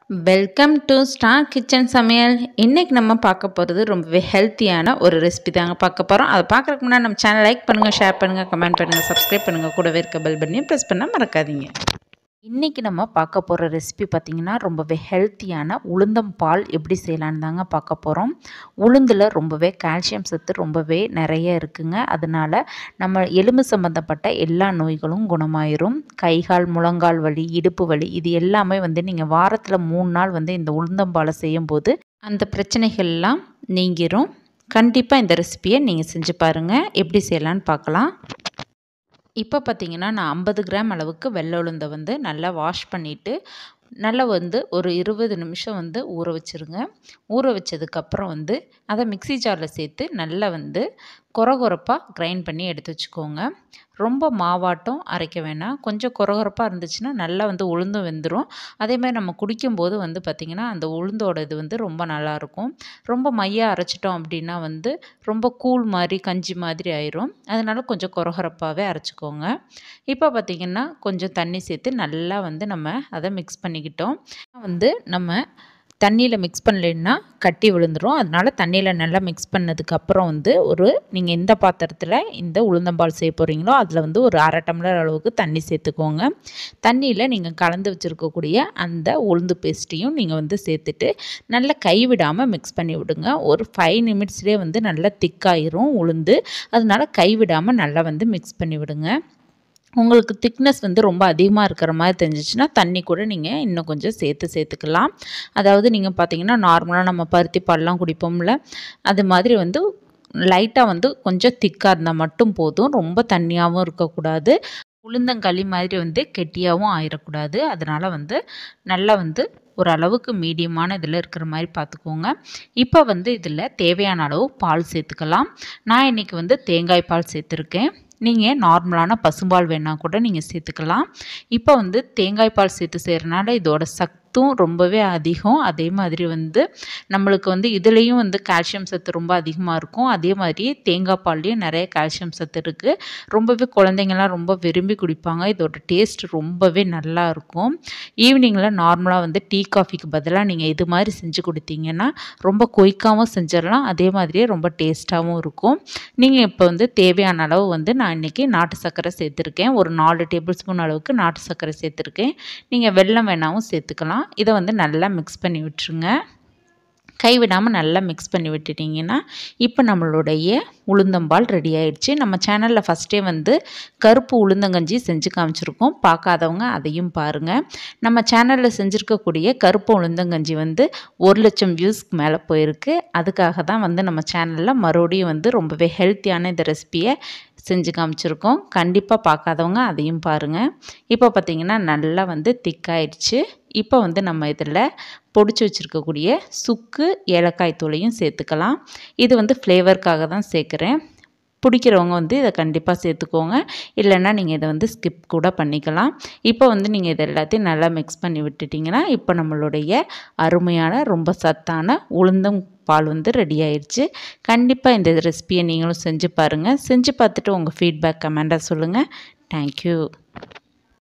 Welcome to star kitchen சமையல். இன்றைக்கி நம்ம பார்க்க போகிறது ரொம்பவே ஹெல்த்தியான ஒரு ரெசிபி தாங்க பார்க்க போகிறோம். அதை பார்க்குறதுக்கு முன்னாடி நம்ம சேனல் லைக் பண்ணுங்கள், ஷேர் பண்ணுங்கள், கமெண்ட் பண்ணுங்கள், சப்ஸ்கிரைப் பண்ணுங்கள், கூடவே இருக்க பெல் பட்டனையும் ப்ரெஸ் பண்ண மறக்காதீங்க. இன்றைக்கி நம்ம பார்க்க போகிற ரெசிபி பார்த்திங்கன்னா ரொம்பவே ஹெல்த்தியான உளுந்தம் பால் எப்படி செய்யலான்னு தாங்க பார்க்க போகிறோம். உளுந்தில் ரொம்பவே கால்சியம் சத்து ரொம்பவே நிறைய இருக்குங்க. அதனால் நம்ம எலும்பு சம்மந்தப்பட்ட எல்லா நோய்களும் குணமாயிரும். கைகால் முழங்கால் வலி, இடுப்பு வலி இது எல்லாமே நீங்கள் வாரத்தில் 3 நாள் இந்த உளுந்தம்பாலை செய்யும்போது அந்த பிரச்சனைகள்லாம் நீங்கிரும். கண்டிப்பாக இந்த ரெசிபியை நீங்கள் செஞ்சு பாருங்கள். எப்படி செய்யலான்னு பார்க்கலாம். இப்போ பார்த்திங்கன்னா நான் 50 கிராம் அளவுக்கு வெள்ளை உளுந்தை நல்லா வாஷ் பண்ணிவிட்டு நல்லா ஒரு 20 நிமிஷம் ஊற வச்சுருங்க. ஊற வச்சதுக்கப்புறம் அதை மிக்ஸி ஜாரில் சேர்த்து நல்லா கொரகொரப்பாக கிரைண்ட் பண்ணி எடுத்து வச்சுக்கோங்க. ரொம்ப மாவாட்டம் அரைக்க வேணாம். கொஞ்சம் கொரகொரப்பாக இருந்துச்சுன்னா நல்லா உளுந்தும் வெந்துடும். அதே மாதிரி நம்ம குடிக்கும்போது பார்த்திங்கன்னா அந்த உளுந்தோட இது ரொம்ப நல்லாயிருக்கும். ரொம்ப மையாக அரைச்சிட்டோம் அப்படின்னா ரொம்ப கூழ் மாதிரி கஞ்சி மாதிரி ஆயிரும். அதனால் கொஞ்சம் கொரகொரப்பாகவே அரைச்சிக்கோங்க. இப்போ பார்த்திங்கன்னா கொஞ்சம் தண்ணி சேர்த்து நல்லா நம்ம அதை மிக்ஸ் பண்ணிக்கிட்டோம். நம்ம தண்ணியில் மிக்ஸ் பண்ணலைன்னா கட்டி விழுந்துடும். அதனால் தண்ணியில் நல்லா மிக்ஸ் பண்ணதுக்கப்புறம் நீங்கள் எந்த பாத்திரத்தில் இந்த உளுந்தம்பால் செய்ய போகிறீங்களோ அதில் ஒரு 1/2 டம்ளர் அளவுக்கு தண்ணி சேர்த்துக்கோங்க. தண்ணியில் நீங்கள் கலந்து வச்சுருக்கக்கூடிய அந்த உளுந்து பேஸ்ட்டையும் நீங்கள் சேர்த்துட்டு நல்லா கைவிடாமல் மிக்ஸ் பண்ணி விடுங்க. ஒரு 5 நிமிட்ஸ்லேயே நல்லா திக்காயிரும் உளுந்து. அதனால் கைவிடாமல் நல்லா மிக்ஸ் பண்ணி விடுங்க. உங்களுக்கு திக்னஸ் ரொம்ப அதிகமாக இருக்கிற மாதிரி தெரிஞ்சிச்சுன்னா தண்ணி கூட நீங்கள் இன்னும் கொஞ்சம் சேர்த்துக்கலாம். அதாவது நீங்கள் பார்த்தீங்கன்னா நார்மலாக நம்ம பருத்தி பால்லாம் குடிப்போம்ல, அது மாதிரி லைட்டாக கொஞ்சம் திக்காக இருந்தால் மட்டும் போதும். ரொம்ப தண்ணியாகவும் இருக்கக்கூடாது, உளுந்தங்களி மாதிரி கெட்டியாகவும் ஆயிடக்கூடாது. அதனால் நல்லா ஓரளவுக்கு மீடியமான இதில் இருக்கிற மாதிரி பார்த்துக்கோங்க. இப்போ இதில் தேவையான அளவு பால் சேர்த்துக்கலாம். நான் இன்றைக்கி தேங்காய் பால் சேர்த்துருக்கேன். நீங்கள் நார்மலான பசும்பால் வேணால் கூட நீங்கள் சேர்த்துக்கலாம். இப்போ தேங்காய் பால் சேர்த்து செய்கிறனால இதோட சக்தியும் ரொம்பவே அதிகம். அதே மாதிரி நம்மளுக்கு இதுலேயும் கால்சியம் சத்து ரொம்ப அதிகமாக இருக்கும். அதே மாதிரி தேங்காய் பால்லையும் நிறைய கால்சியம் சத்து இருக்குது. ரொம்பவே குழந்தைங்கள்லாம் ரொம்ப விரும்பி குடிப்பாங்க. இதோட டேஸ்ட் ரொம்பவே நல்லா இருக்கும். ஈவினிங்கில் நார்மலாக டீ காஃபிக்கு பதிலாக நீங்கள் இது மாதிரி செஞ்சு கொடுத்தீங்கன்னா ரொம்ப கொய்க்காமல் செஞ்சிடலாம். அதே மாதிரியே ரொம்ப டேஸ்ட்டாகவும் இருக்கும். நீங்கள் இப்போ தேவையான அளவு நான் இன்றைக்கி நாட்டு சர்க்கரை சேர்த்துருக்கேன். ஒரு 4 டேபிள் ஸ்பூன் அளவுக்கு நாட்டு சர்க்கரை சேர்த்துருக்கேன். நீங்கள் வெல்லம் வேணாவும் சேர்த்துக்கலாம். இதை நல்லா மிக்ஸ் பண்ணி விட்டுருங்க. கைவிடாமல் நல்லா மிக்ஸ் பண்ணி விட்டுட்டிங்கன்னா இப்போ நம்மளுடைய உளுந்தம்பால் ரெடி ஆயிடுச்சு. நம்ம சேனலில் ஃபஸ்ட்டே கருப்பு உளுந்தங்கஞ்சி செஞ்சு காமிச்சிருக்கோம். பார்க்காதவங்க அதையும் பாருங்கள். நம்ம சேனலில் செஞ்சுருக்கக்கூடிய கருப்பு உளுந்தங்கஞ்சி 1,00,000 வியூஸ்க்கு மேலே போயிருக்கு. அதுக்காக தான் நம்ம சேனலில் மறுபடியும் ரொம்பவே ஹெல்த்தியான இந்த ரெசிபியை செஞ்சு காமிச்சிருக்கோம். கண்டிப்பாக பார்க்காதவங்க அதையும் பாருங்கள். இப்போ பார்த்திங்கன்னா நல்லா திக்காயிடுச்சு. இப்போ நம்ம இதில் பொடிச்சு வச்சுருக்கக்கூடிய சுக்கு ஏலக்காய் தூளையும் சேர்த்துக்கலாம். இது ஃப்ளேவருக்காக தான் சேர்க்குறேன். பிடிக்கிறவங்க இதை கண்டிப்பாக சேர்த்துக்கோங்க. இல்லைன்னா நீங்கள் இதை ஸ்கிப் கூட பண்ணிக்கலாம். இப்போ நீங்கள் இது எல்லாத்தையும் நல்லா மிக்ஸ் பண்ணி விட்டுட்டிங்கன்னா இப்போ நம்மளுடைய அருமையான ரொம்ப சத்தான உளுந்தம் பால் ரெடி ஆயிடுச்சு. கண்டிப்பாக இந்த ரெசிபியை நீங்களும் செஞ்சு பாருங்கள். செஞ்சு பார்த்துட்டு உங்கள் ஃபீட்பேக் கமெண்ட்டாக சொல்லுங்கள். தேங்க்யூ.